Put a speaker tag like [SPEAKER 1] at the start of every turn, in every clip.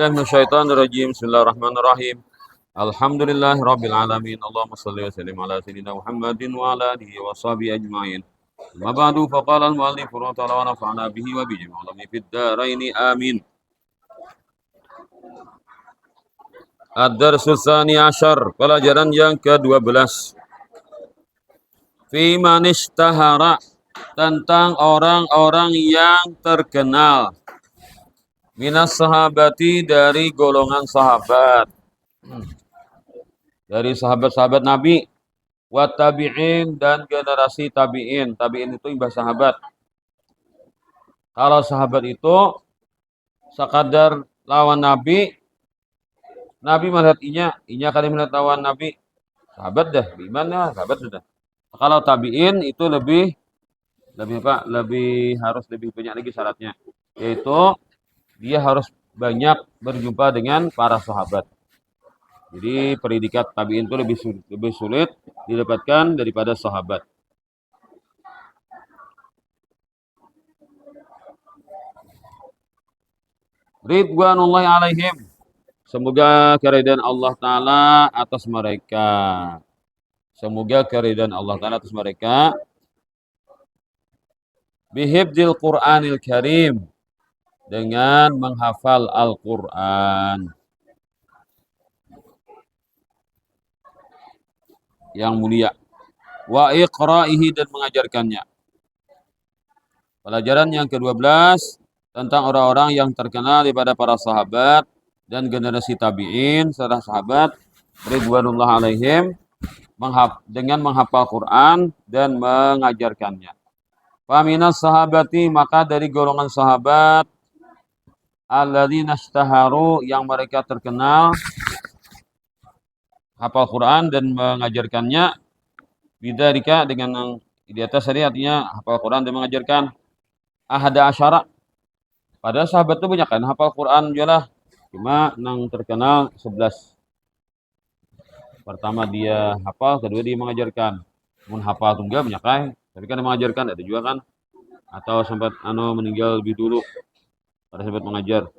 [SPEAKER 1] A'udzubillahi minasyaitonirrajim. Bismillahirrahmanirrahim. Alhamdulillahirabbil alamin. Allahumma shalli wa sallim ala sayyidina Muhammadin wa ala alihi wa sahbihi ajmain. Amma ba'du faqala al-mu'allif rahimahullah wa nafa'ana bihi wa bi jami'il ulumi fid dharain amin. Ad-darsus tsani asyar, pelajaran yang ke-12. Fi man ishtahara, tentang orang-orang yang terkenal. Minas sahabati, dari golongan sahabat. Dari sahabat-sahabat Nabi. Wa tabi'in, dan generasi tabi'in. Tabi'in itu imbah sahabat. Kalau sahabat itu sekadar lawan Nabi, Nabi melihat inya kali melihat lawan Nabi. Sahabat dah, bagaimana? Sahabat sudah. Kalau tabi'in itu lebih harus lebih banyak lagi syaratnya. Yaitu dia harus banyak berjumpa dengan para sahabat. Jadi predikat tabi'in itu lebih sulit didapatkan daripada sahabat. Ridwanullahi alaihim, semoga keridhaan Allah Ta'ala atas mereka. Semoga keridhaan Allah Ta'ala atas mereka. Bihibdil Qur'anil Karim, dengan menghafal Al-Quran yang mulia. Wa iqra'ihi, dan mengajarkannya. Pelajaran yang ke-12 tentang orang-orang yang terkenal daripada para sahabat dan generasi tabi'in setelah sahabat ridwanullah alaihim dengan menghafal Quran dan mengajarkannya. Faminas sahabati, maka dari golongan sahabat alladzina ishtaharu, yang mereka terkenal hafal Quran dan mengajarkannya. Bidzalika, dengan di atas tadi artinya hafal Quran dan mengajarkan. Ahada asyara, pada sahabat itu banyak kan hafal Quran jelah, cuma yang terkenal 11. Pertama dia hafal, kedua dia mengajarkan. Mun hafal tunggal banyak kan, tapi kan mengajarkan ada juga kan, atau sempat meninggal lebih dulu pada sahabat mengajar.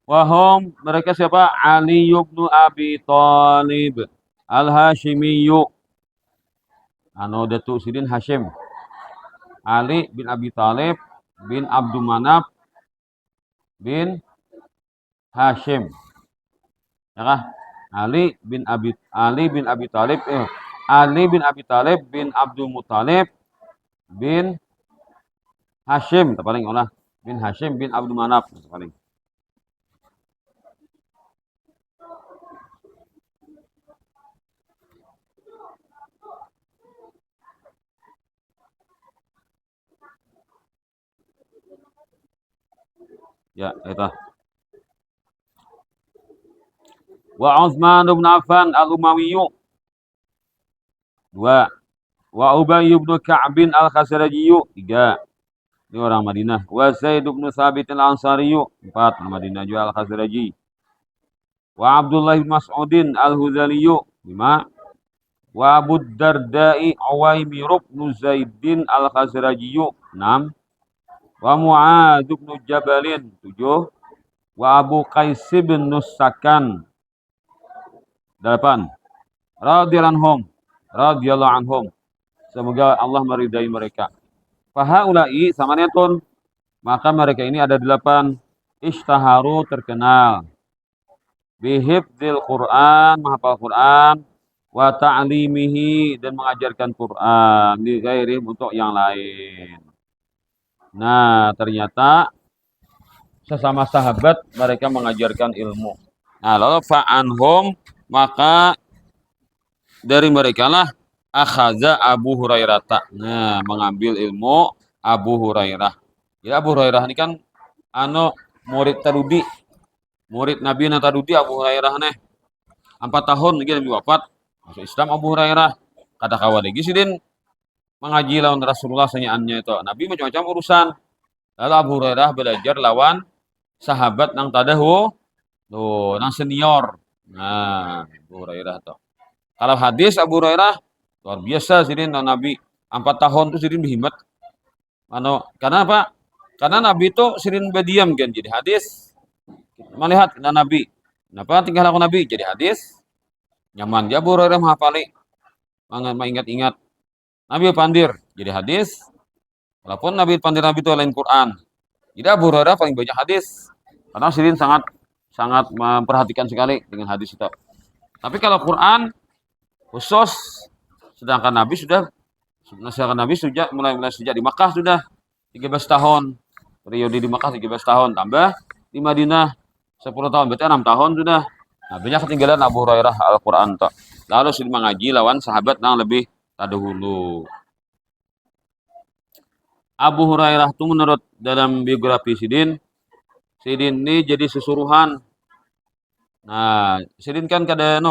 [SPEAKER 1] Wahum, mereka siapa? Ali ibn Abi Thalib Al-Hashimiyyu, Datuk Sidin Hashim. Ali bin Abi Thalib bin Abdul Manaf bin Hashim. Ya kah? Ali bin Abi Thalib Ali bin Abi Thalib bin Abdul Muthalib bin Hashim, paling olah bin Hashim bin Abdul Manaf paling. Ya, itu. Wa Utsman bin Affan Al-Umawiyyu. 2. Wa Ubay bin Ka'b Al-Khazrajiyyu. 3. Ini orang Madinah. Wa Zaid bin Thabit Al-Ansariyyu. 4. Orang Madinah juga Al-Khazraji. Wa Abdullah bin Mas'udin Al-Huzaliyyu. 5. Wa Abu Darda'i Uwaimir bin Zaidin Al-Khazrajiyyu. 6. Wa Mu'adz bin Jabalin. 7. Wa Abu Qais bin Nusakan. 8. Radhiyallahu anhum. Semoga Allah meridai mereka. Fahaulai samaniyatun, maka mereka ini ada 8 ishtaharu terkenal bihifdzil Quran, menghafal Quran, wa ta'limihi dan mengajarkan Quran di ghairi untuk yang lain. Nah, ternyata sesama sahabat mereka mengajarkan ilmu. Nah, lalu fa'anhum, maka dari mereka lah akhadza Abu Hurairah. Nah, mengambil ilmu Abu Hurairah. Ya, Abu Hurairah ini kan murid Tarudi, murid Nabi Tarudi Abu Hurairah nih. 4 tahun lagi Nabi wafat. Masuk Islam Abu Hurairah. Kata kawan lagi sidin mengaji lawan Rasulullah sanyaannya itu. Nabi macam-macam urusan. Lalu Abu Hurairah belajar lawan sahabat nang tadahu, tuh, nang senior. Nah, Abu Hurairah tuh. Kalau hadis Abu Hurairah luar biasa sidin Nabi 4 tahun tuh sidin berhimmat. Karena apa? Karena Nabi itu sidin berdiam kan jadi hadis. Melihat Nabi. Kenapa tinggal aku Nabi jadi hadis? Nyaman dia Abu Hurairah menghafali. Mengingat-ingat. Nabi pandir jadi hadis. Walaupun Nabi pandir Nabi itu lain Quran. Jadi Abu Hurairah paling banyak hadis. Karena sidin sangat memperhatikan sekali dengan hadis itu. Tapi kalau Quran khusus, sedangkan Nabi sudah mulai sejak di Makkah sudah 13 tahun. Periode di Makkah 13 tahun, tambah di Madinah 10 tahun, berarti 6 tahun sudah. Nah, banyak ketinggalan Abu Hurairah Al-Quran. Lalu sudah mengaji lawan sahabat yang lebih terdahulu. Abu Hurairah itu menurut dalam biografi Sidin ini jadi susuruhan. Nah, Sidin kan kada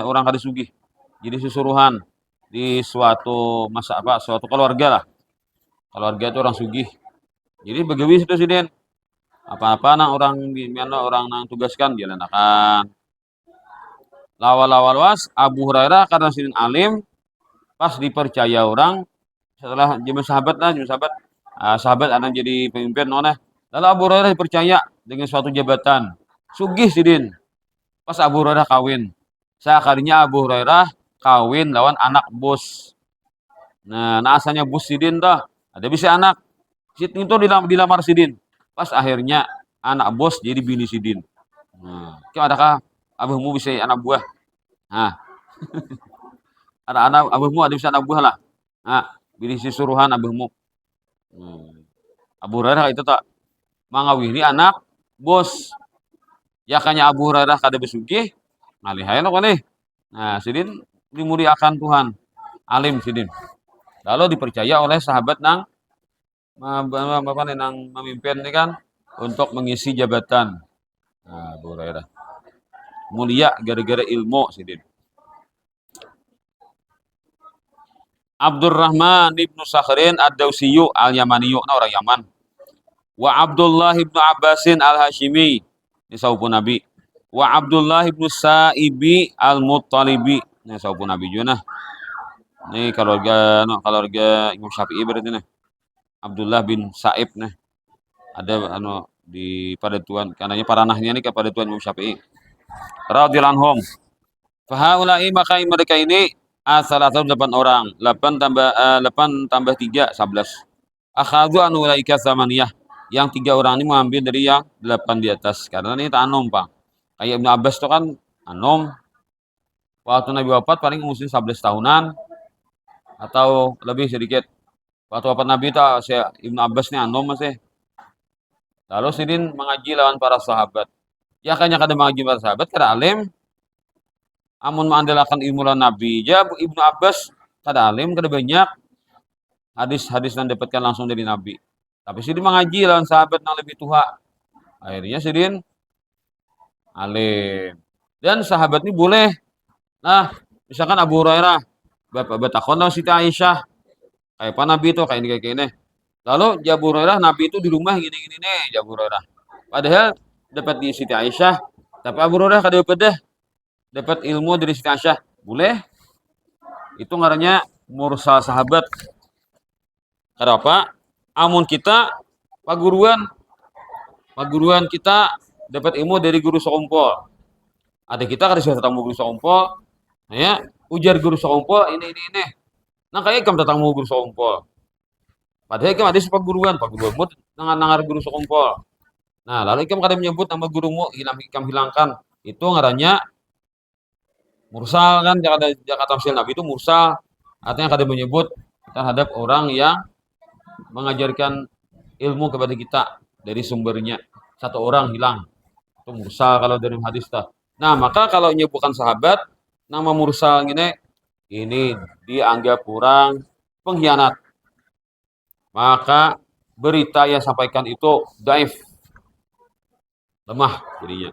[SPEAKER 1] orang kada sugih. Jadi susuruhan di suatu suatu keluarga lah. Keluarga itu orang sugih. Jadi begawi itu Sidin. Apa-apa nang orang nang tugaskan dia lenakan. Lawal-lawal was Abu Hurairah karena Sidin alim pas dipercaya orang setelah jadi sahabat sahabat ada jadi pemimpin nona. Lalu Abu Hurairah dipercaya dengan suatu jabatan. Sugih Sidin. Pas Abu Hurairah kawin. Sekalinya Abu Hurairah kawin lawan anak bos. Nah, asalnya bos Sidin dah. Ada bisa anak. Sidin itu dilamar Sidin. Pas akhirnya anak bos jadi bini Sidin. Nah, adakah abuhmu bisa anak buah? Nah, ada anak abuhmu ada bisa anak buah lah. Nah, bini si suruhan abuhmu. Abu Hurairah itu tak mangawini anak bos. Ya kanya Abu Hurairah kada besugih, ngalihai lo kali. Nah, Sidin dimuliakan Tuhan. Alim Sidin. Lalu dipercaya oleh sahabat nang memimpin ini kan untuk mengisi jabatan. Nah, Abu Hurairah. Mulia gara-gara ilmu Sidin. Abdurrahman ibnu Sakhrin ad-Dawsiyu al-Yamaniyu, orang Yaman. Wa Abdullah ibnu Abbasin al-Hashimi, ini sahabat Nabi. Wa Abdullah ibnu Sa'ibi al-Muttalibi, ini sahabat Nabi juga. Ini keluarga Imam Syafi'i berarti nih. Abdullah bin Sa'ib nih. Ada di Padutuan, karenanya paranahnya ini kepada Tuhan Imam Syafi'i. Radhiyallahu anhum. Fahaulai maka mereka ini salah satu 8 orang. 8 tambah 3 11. Akhadhu an ulaika samaniyah. Yang 3 orang ini mengambil dari yang 8 di atas. Karena ini tak anom, Pak. Kayak Ibnu Abbas itu kan anom. Waktu Nabi wafat paling umurnya 11 tahunan atau lebih sedikit. Waktu wafat Nabi itu Ibnu Abbas ini anom masih. Lalu Sidin mengaji lawan para sahabat. Ya kayaknya kada mengaji para sahabat, kada alim. Amun mengandalkan ilmu lawan Nabi. Ya Ibnu Abbas kada alim, kada banyak hadis-hadis yang dapatkan langsung dari Nabi. Tapi Sidin mengaji lawan sahabat yang lebih tua. Akhirnya Sidin alim. Dan sahabat ini boleh. Nah, misalkan Abu Hurairah batakon lawan Siti Aisyah. Kayak apa Nabi itu kayak ini. Lalu Abu Hurairah Nabi itu di rumah gini-gini nih Abu Hurairah. Padahal dapat di Siti Aisyah, tapi Abu Hurairah kada dapat ilmu dari Siti Aisyah. Boleh. Itu ngarannya mursal sahabat. Kenapa? Amun kita paguruan kita dapat ilmu dari guru sekompol. Ada kita kada sudah ketemu guru sekompol, ya ujar guru sekompol ini. Nah kayak ikam datang mau guru sompol. Padahal ikam ada sepak guruan mu nangar guru sompol. Nah lalu ikam kadang menyebut nama gurumu ikam hilangkan. Itu ngarannya mursal kan Jakarta tamsil Nabi itu mursal. Artinya kadang menyebut terhadap orang yang mengajarkan ilmu kepada kita dari sumbernya. Satu orang hilang. Itu mursal kalau dari hadis tah. Nah, maka kalau bukan sahabat, nama mursal ini dianggap kurang pengkhianat. Maka berita yang sampaikan itu daif. Lemah jadinya.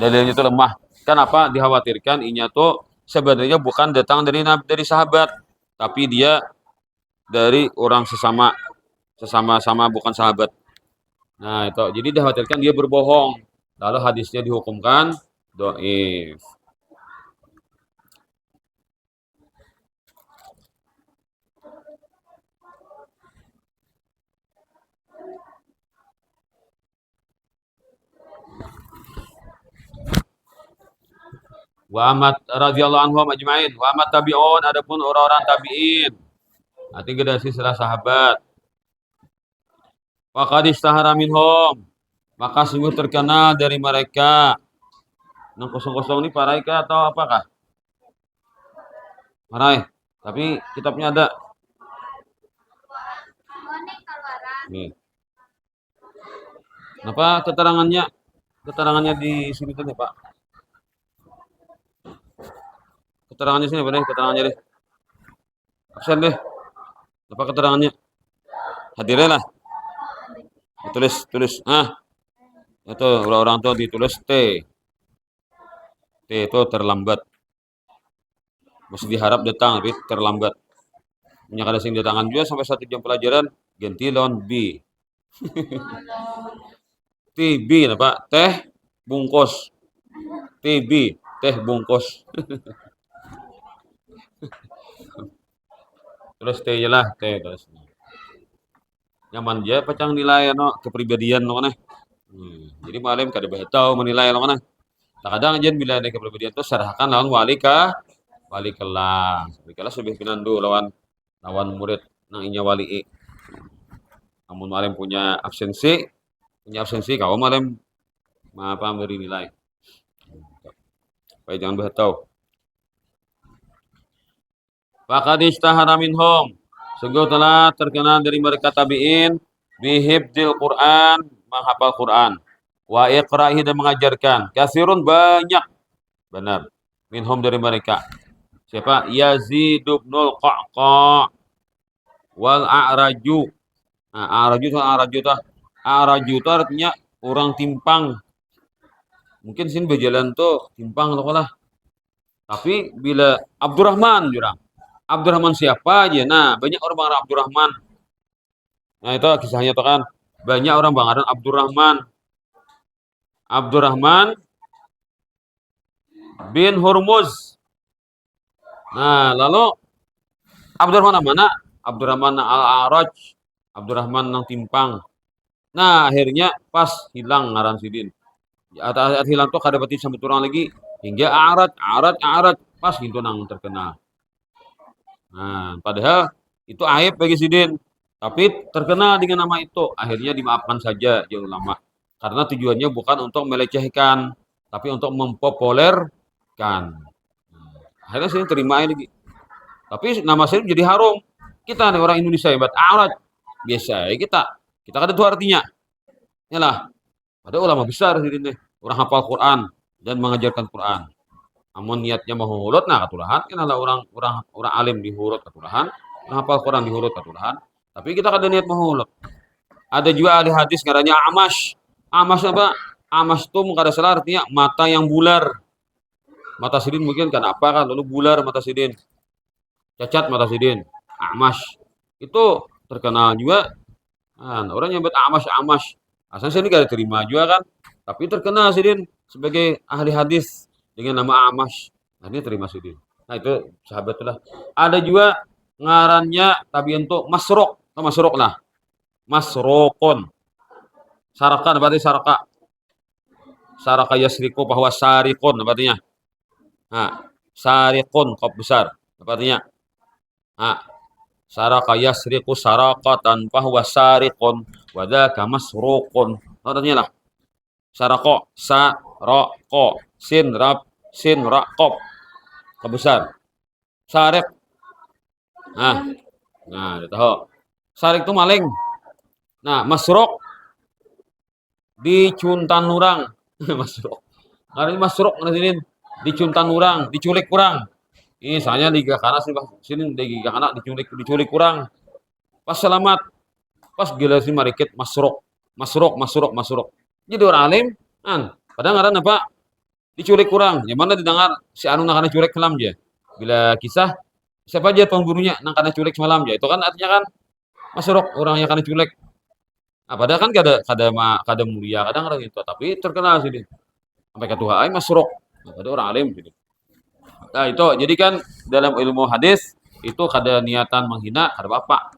[SPEAKER 1] Dalilnya itu lemah. Kenapa? Dikhawatirkan inya tuh sebenarnya bukan datang dari sahabat, tapi dia dari orang sesama bukan sahabat. Nah, itu. Jadi dikhawatirkan dia berbohong. Lalu hadisnya dihukumkan dhaif. Wa amat radhiyallahu anhum ajma'in. Wa amat tabi'un adapun orang-orang tabi'in. Nanti generasi setelah sahabat. Wa qad istahara minhum. Maka sungguh terkenal dari mereka. Nang kosong-kosong ini parai kah atau apakah? Parai. Tapi kitabnya ada. Nih. Apa keterangannya? Keterangannya di sini tuh Pak. Keterangannya sini apa deh? Keterangannya deh. Absen deh. Apa keterangannya? Hadirnya lah. Tulis. Itu orang-orang tuh ditulis T. T itu terlambat. Masih diharap datang, tapi terlambat. Punya kada sing datangan juga sampai 1 jam pelajaran, ganti lawan B. TB apa? Teh bungkus. TB, teh bungkus. Terus T lah, T terus. Nyaman dia pacang nilai kepribadian no. Jadi malam kada tahu menilai lo mana. Kadang aja bila ada kepribadian itu serahkan lawan wali kelas. Wali kelas lebih pinandu lawan murid nang inya wali. Namun malam punya absensi kau malam apa beri nilai. Baik jangan tahu. Faqad ishtahara minhum. Sungguh telah terkenal dari mereka tabi'in bihibdil Quran, menghafal Quran. Wa iqra'ihi dan mengajarkan. Kasirun banyak. Benar. Minhum dari mereka. Siapa? Yazid ibnul Qa'qa' wal A'raju. Nah, A'raju itu artinya orang timpang. Mungkin sini berjalan tuh timpang loh lah. Tapi bila Abdurrahman jurang. Abdurrahman siapa aja? Nah, banyak orang banggaran Abdurrahman. Nah, itu kisahnya tuh kan. Banyak orang banggaran Abdurrahman. Abdurrahman bin Hurmuz. Nah, lalu Abdurrahman mana? Abdurrahman al-A'raj. Abdurrahman yang timpang. Nah, akhirnya pas hilang ngaran sidin. At hilang tuh kada bati sampai turang lagi hingga A'raj pas gitu nang terkenal. Nah, padahal itu aib bagi sidin. Tapi terkenal dengan nama itu. Akhirnya dimaafkan saja ya ulama. Karena tujuannya bukan untuk melecehkan, tapi untuk mempopulerkan. Akhirnya saya terima lagi. Tapi nama saya jadi harum. Kita nih orang Indonesia hebat. A'raj biasa ya kita kan itu artinya. Yalah. Ada ulama besar di sini. Orang hafal Quran dan mengajarkan Quran. Namun niatnya mau hurut, nah katulahan kan ada orang alim di hurut katulahan, orang hafal Quran di hurut katulahan. Tapi kita kada niat mau hurut. Ada juga ahli hadis ngarannya Amash. Amash apa? Amash itu kada salah artinya mata yang bular. Mata sidin mungkin kan apa kan lalu bular mata sidin. Cacat mata sidin. Amash. Itu terkenal juga. Nah, orang nyebut Amash. Asalnya saya ini gak terima juga kan. Tapi terkenal Sidin sebagai ahli hadis dengan nama Amash. Nah, ini terima Sidin. Nah, itu sahabat lah. Ada juga ngarannya tabiin tuh Masrok. Atau Masrok lah. Masrokon. Saraka, berarti Saraka. Saraka yasriku bahwa sarikon, artinya. Nah, sarikon, kop besar. Artinya. Nah, Saraka yasriqu saraqatan fahuwa sariqun wa dzaka masruqun. Artinya lah. Sarako, sarako, sin rab, sin raqab. Kebesar. Sarik. Nah, nah, tahu. Sarik itu maling. Nah, masruq dicuntan urang. Masruq. Karena masruq sini dicuntan urang, diculik kurang. Ini misalnya di Gakana sini di Gakana diculik kurang. Pas selamat, pas gila sih marikit masruq, masruq. Jadi orang alim, padahal ngaran apa? Diculik kurang. Yang mana didengar si anu nakana culik semalam aja. Bila kisah siapa aja pembunuhnya nakana culik semalam aja. Itu kan artinya kan masruq orang yang kana culik. Nah, padahal kan kada mulia, kadang orang itu, tapi terkenal sini. Sampai ketua ai masruq. Nah, ada orang alim gitu. Nah, itu jadi kan dalam ilmu hadis itu kada niatan menghina, kada bapak.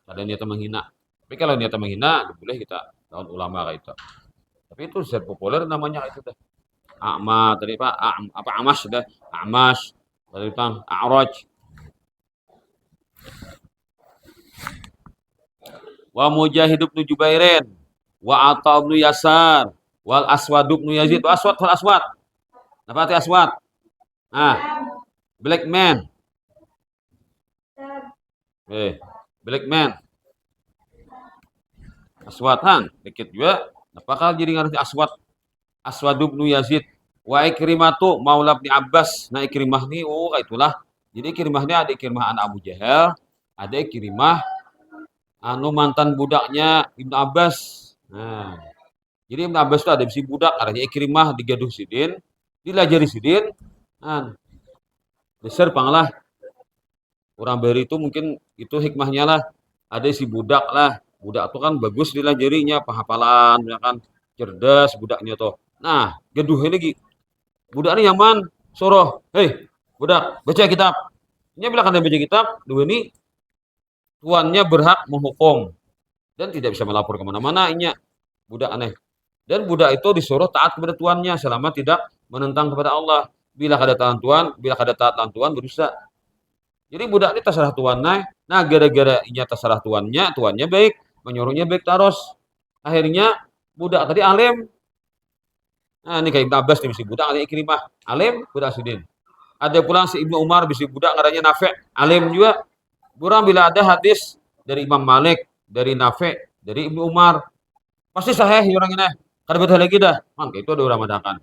[SPEAKER 1] Kada niatan menghina. Tapi kalau niatan menghina, boleh kita tahun ulama kayak itu. Tapi itu zat populer namanya kayak itu dah. A'ma tadi Pak, apa Amas dah. Amas tadi Bang, A'raj. Wa Mujahid bin Jubairin, wa Atha bin Yasar, wal Aswad bin Yazid. Wal Aswad. Apa arti Aswad? Black man. Black man. Aswad dikit juga. Apakah jadi ngarti Aswad? Aswad bin Yazid. Wa Ikrimatu Maula bin Abbas. Nah, Ikrimah nih, itulah. Jadi Ikrimah ini ada Ikrimah anak Abu Jahal, ada Ikrimah anu mantan budaknya Ibnu Abbas. Nah, jadi Ibnu Abbas itu ada si budak, artinya Ikrimah digaduh sidin, dilajari sidin, besar panglah. Orang beri itu mungkin itu hikmahnya lah. Ada si budak lah. Budak itu kan bagus dilajarinya, penghafalan, kan cerdas budaknya tuh. Nah, gaduh lagi. Budak ini nyaman, suruh, hei, budak, baca kitab. Ini bila kan baca kitab, dua ini tuannya berhak menghukum dan tidak bisa melapor kemana-mana. Ini budak aneh. Dan budak itu disuruh taat kepada tuannya selama tidak menentang kepada Allah. Bila kada taat tuan berusaha. Jadi budak ini terserah tuannya. Nah, gara-gara inya terserah tuannya baik, menyuruhnya baik terus. Akhirnya budak tadi alim. Nah, ini kayak Ibnu Abbas nih, bisi budak ada Ikrimah, alim budak sidin. Ada pula si Ibnu Umar bisi budak ngarannya Nafi', alim juga. Kurang bila ada hadis dari Imam Malik, dari Nafi', dari Ibnu Umar, pasti sahih orang ini. Kada betul lagi dah. Mangka itu ada orang madakan.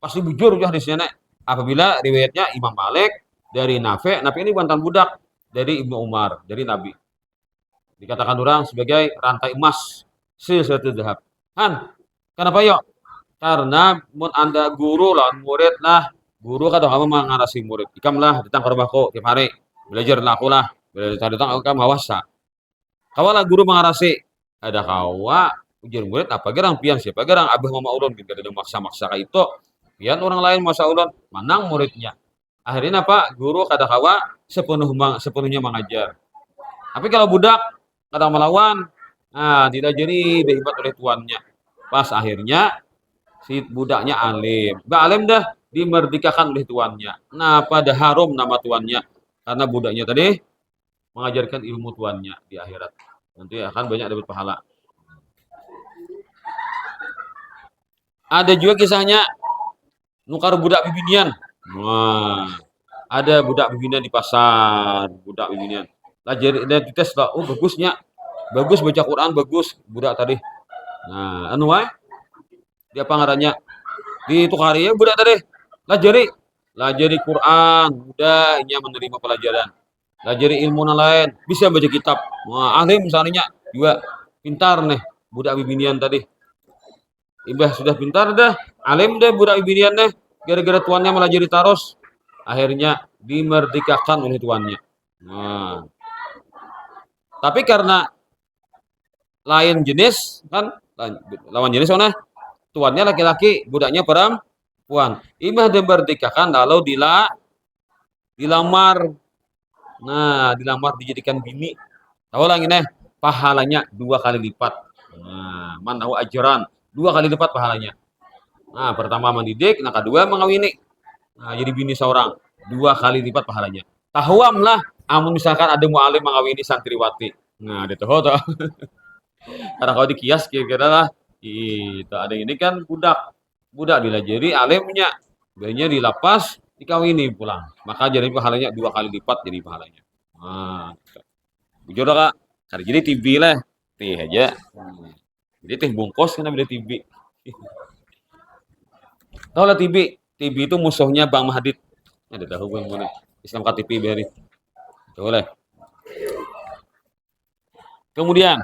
[SPEAKER 1] Pasti bujur juga hadisnya nek. Apabila riwayatnya Imam Malik dari Nafi', ini bantan budak dari Ibnu Umar, dari Nabi. Dikatakan orang sebagai rantai emas, silsilatul dzahab. Kenapa yuk? Karena mun anda guru lah, murid lah, guru kadang kamu mengarasi murid. Ikam lah, datang ke rumahku tiap hari, belajar lah aku lah, belajar datang kamu awasa. Kawalah guru mengarasi, ada kawa ujian murid apa gerang pian siapa gerang abah mama ulun gitu, ada maksa-maksa kayak itu, pian orang lain masa ulun, manang muridnya. Akhirnya apa? Guru kada kawa sepenuhnya mengajar. Tapi kalau budak kadang melawan, tidak jadi diibat oleh tuannya. Pas akhirnya si budaknya alim. Mbak alim dah dimerdekakan oleh tuannya. Nah, pada harum nama tuannya karena budaknya tadi mengajarkan ilmu tuannya di akhirat. Nanti akan banyak dapat pahala. Ada juga kisahnya nukar budak bibinian. Wah, ada budak bibinian di pasar, budak bibinian. Lajar dan dites lah, bagusnya. Bagus baca Quran, bagus budak tadi. Nah, anu wae dia pangarannya di tukari ya budak tadi lajari Quran mudah inya menerima pelajaran lajari ilmu lain bisa baca kitab. Wah, alim misalnya juga pintar nih budak bibinian tadi ibah sudah pintar dah alim deh budak bibinian deh gara-gara tuannya melajari taros akhirnya dimerdekakan oleh tuannya. Nah, tapi karena lain jenis kan lawan jenis mana tuannya laki-laki, budaknya perempuan. Imah dimerdekakan lalu dilamar. Nah, dilamar dijadikan bini. Tahu lah ini pahalanya 2 kali lipat. Nah, manahu ajaran 2 kali lipat pahalanya. Nah, pertama mendidik, nah kedua mengawini. Nah, jadi bini seorang 2 kali lipat pahalanya. Tahuam lah Amun misalkan ada mualim mengawini santriwati. Nah, itu tuh. Karena kalau dikias kira-kira lah, itu ada ini kan budak, budak dilajari alimnya, bayinya dilapas, dikawini pulang. Maka jadi pahalanya 2 kali lipat jadi pahalanya. Nah, jujur kak, karena jadi TV lah, teh aja. Jadi teh bungkus kena beli TV. Tahu lah TV, TV itu musuhnya Bang Mahdid. Ada tahu bang mana? Islam KTP beri. Tahu lah. Kemudian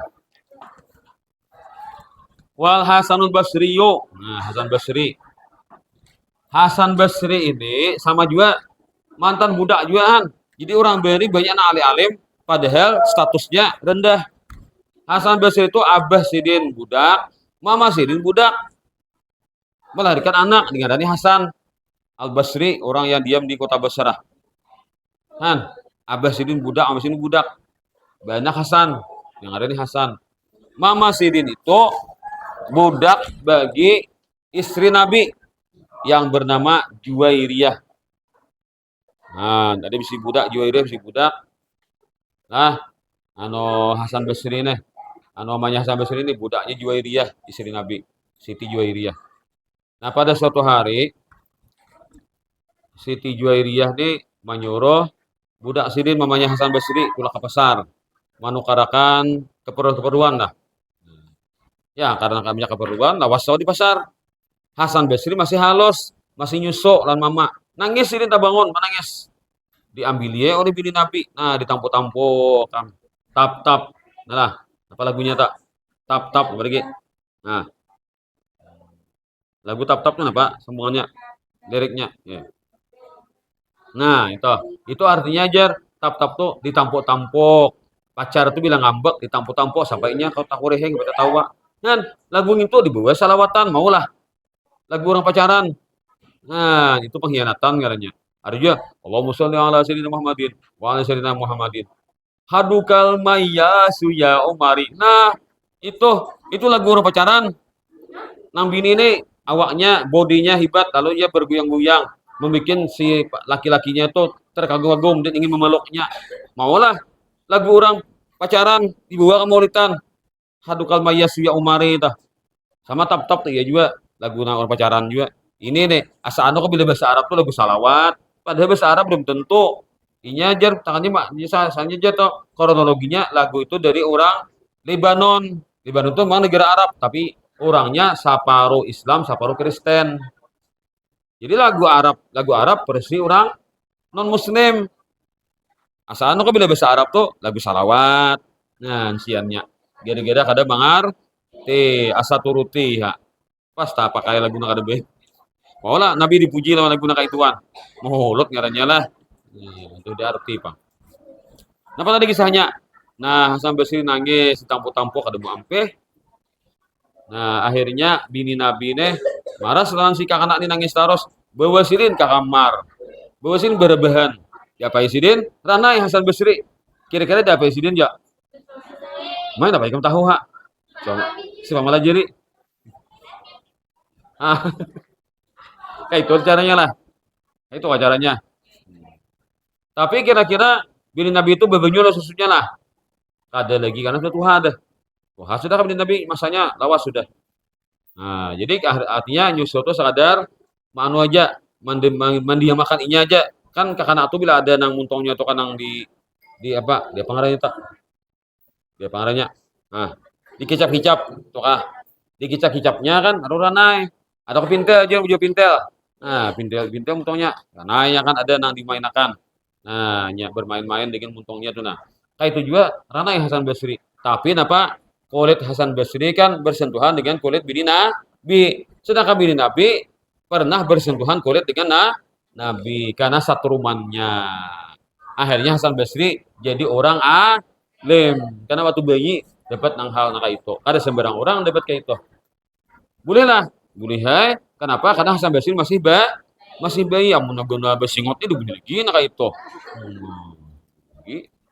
[SPEAKER 1] wal Hasanul Basriyo. Nah, Hasan Basri. Hasan Basri ini sama juga mantan budak juga kan. Jadi orang beri banyak alim-alim padahal statusnya rendah. Hasan Basri itu abah sidin budak, mama sidin budak. Melahirkan anak dengan Hasan Al Basri, orang yang diam di kota Basrah. Kan, abah sidin budak, mama sidin budak. Banyak Hasan, yang ada di Hasan. Mama sidin itu budak bagi istri Nabi yang bernama Juwairiyah. Nah, tadi bisa budak Juwairiyah bisa budak. Nah, Hasan Basri nih. Namanya Hasan Basri ini budaknya Juwairiyah, istri Nabi, Siti Juwairiyah. Nah, pada suatu hari Siti Juwairiyah ini menyuruh budak sidin mamanya Hasan Basri pulang ke pasar, menukarakan keperluan-keperluan lah. Ya, karena kami keperluan, lawas di pasar. Hasan Basri masih halus, masih nyusuk lan mama. Nangis sidin tak bangun, menangis. Diambil ya oleh bini Nabi. Nah, ditampuk-tampuk kan. Tap-tap. Nah, apa lagunya tak? Tap-tap pergi. Nah, lagu tap-tap apa? Semuanya liriknya. Ya. Nah, itu artinya ajar tap-tap tuh ditampuk-tampuk. Pacar tuh bilang ngambek, ditampuk-tampuk sampainya kau tak kureheng kita tahu, Pak. Kan lagu itu dibawa salawatan, maulah. Lagu orang pacaran. Nah, itu pengkhianatan katanya. Ada juga Allahumma sholli ala sayyidina Muhammadin wa ala sayyidina Muhammadin. Hadukal mayyasu ya Umari. Nah, itu lagu orang pacaran. Nang bini ini awaknya, bodinya hebat, lalu ia bergoyang-goyang, membuat si laki-lakinya itu terkagum-kagum dan ingin memeluknya. Maulah lagu orang pacaran dibawa ke Mauritan. Hadukal mayyasu ya Umari itu. Sama tap-tap tuh ya juga lagu orang pacaran juga. Ini nih, asa kok bila bahasa Arab tuh lagu salawat. Padahal bahasa Arab belum tentu. Ini aja tangannya mak, misalnya aja tuh kronologinya lagu itu dari orang Lebanon. Lebanon itu memang negara Arab, tapi orangnya separuh Islam, separuh Kristen. Jadi lagu Arab versi orang non Muslim. Asal kok bila bahasa Arab tuh lagu salawat. Nah, siannya. Gara-gara kada bangar asa turuti ha. Pas tak pakai lagu nak ada be. Maulah Nabi dipuji lawan lagu nak ituan. Mulut ngarannya lah. Itu dia arti, Pak. Napa tadi kisahnya? Nah, Hasan Basri nangis, ditampuk-tampuk ada mau ampeh. Nah, akhirnya bini Nabi nih marah setelah si kakak anak ini nangis terus. Bawa sirin ke kamar. Bawa sirin berlebihan. Diapain sidin? Ranai Hasan Basri. Kira-kira diapain sidin ya? Main apa kamu tahu ha? Coba malah jeri. Ah, kayak itu caranya lah. Itu caranya. Tapi kira-kira bini Nabi itu bebenyo susunya lah. Ada lagi karena sudah Tuhan ada. Wah, sudah kan bini Nabi masanya lawas sudah. Nah, jadi artinya nyusul itu sekadar manu aja mendiamakan ini aja. Kan kakak tuh bila ada nang muntongnya tuh kan nang di apa? Dia pengarahnya tak. Dia pengarahnya. Nah, dikicap-kicap tuh ah. Dikicap-kicapnya kan ada ranai. Ada kepintel aja udah pintel. Nah, pintel muntongnya. Ranai kan ada nang dimainakan. Nah, bermain-main dengan muntongnya tuh nah. Kayak itu juga ranai Hasan Basri. Tapi apa? Kulit Hasan Basri kan bersentuhan dengan kulit bini Nabi. Sedangkan bini Nabi pernah bersentuhan kulit dengan Nabi karena satu rumahnya. Akhirnya Hasan Basri jadi orang alim karena waktu bayi dapat nang hal nang itu. Ada sembarang orang dapat kayak itu. Bolehlah, boleh hai. Kenapa? Karena Hasan Basri masih bayi yang guna besingot itu bunyi lagi nang kayak itu.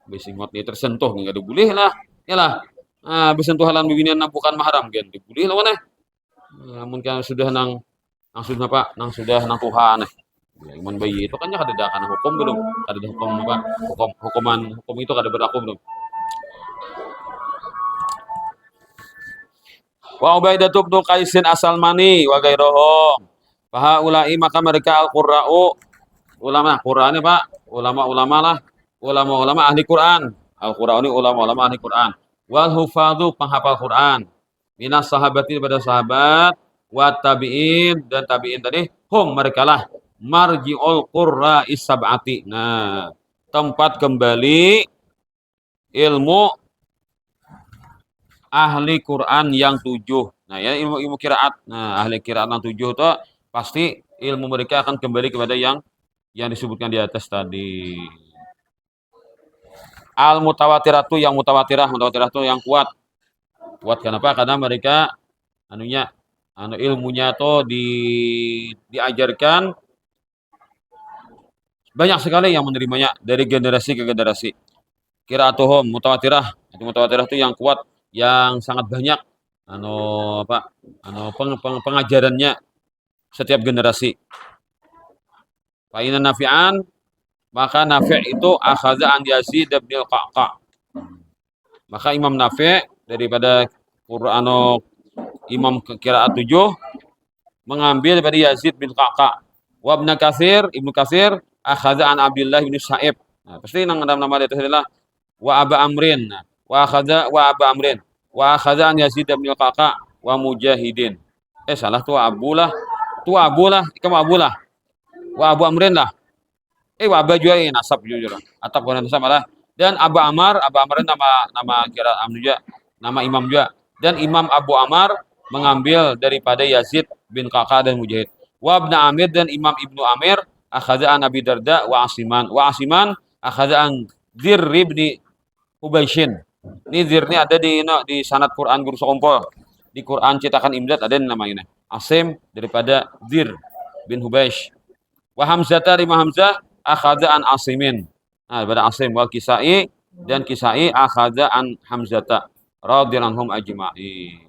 [SPEAKER 1] Besingot ini tersentuh nggak ada boleh lah. Ya lah. Bersentuhan bibinian bukan mahram kan. Boleh lawan namun kan sudah nang sudah apa? Nang sudah nang Tuhan. Ya, iman bayi itu kan ya kada kana hukum belum, kada ada hukum apa, hukum itu kada berlaku belum. Wa Ubaidah bin Qaisin As-Salmani wa ghairuhum. Fahaulai maka mereka al-qurra'u ulama Qur'an Pak, ulama-ulama lah, ulama-ulama ahli Quran. Al-Qur'an ini ulama-ulama ahli Quran. Wal hufadzu penghafal Quran. Minas sahabati pada sahabat, wa tabi'in dan tabi'in tadi, hum mereka lah marji'ul qurra'is sab'ati. Nah, tempat kembali ilmu ahli Quran yang 7. Nah, ya ilmu kiraat. Nah, ahli kiraat yang 7 itu pasti ilmu mereka akan kembali kepada yang disebutkan di atas tadi. Al mutawatiratu yang mutawatirah itu yang kuat. Kuat kenapa? Karena mereka ilmunya tuh diajarkan banyak sekali yang menerimanya dari generasi ke generasi. Qiraatuhum mutawatirah. Itu mutawatirah itu yang kuat, yang sangat banyak pengajarannya setiap generasi. Fa inna nafi'an maka Nafi' itu akhadha an Yazid bin Qa'qa'. Maka Imam Nafi' daripada Qur'an Imam Qiraat 7 mengambil dari Yazid bin Qa'qa'. Wa Ibnu Katsir akhadha an Abdullah bin Sa'ib. Nah, pasti nama itu adalah wa Aba Amrin. Wa Aba Amrin. Wa akhadha an Yazid bin Qa'qa' wa Mujahidin. Salah tu Abu lah. Tu Abu lah, kamu Abu lah. Wa Abu Amrin lah. Wabah juga ini nasab jujur. Atap bukan nasab malah. Dan Abu Amar nama kira juga, nama imam juga. Dan Imam Abu Amar mengambil daripada Yazid bin Qa'qa' dan Mujahid. Wa Ibnu Amir dan Imam Ibnu Amir akhadha an Abi Darda wa Asiman. Wa Asiman akhadha an Dzir bin Hubaisyin. Ini Dzir ini ada di sanad Quran Guru Sokompo. Di Quran cetakan Imdad ada namanya. Asim daripada Dzir bin Hubaish. Wa Hamzah Imam Hamzah akhadha an Asimin. Nah, pada Asim wal Kisai dan Kisai akhadha an Hamzata radhiyallahu anhum ajma'in.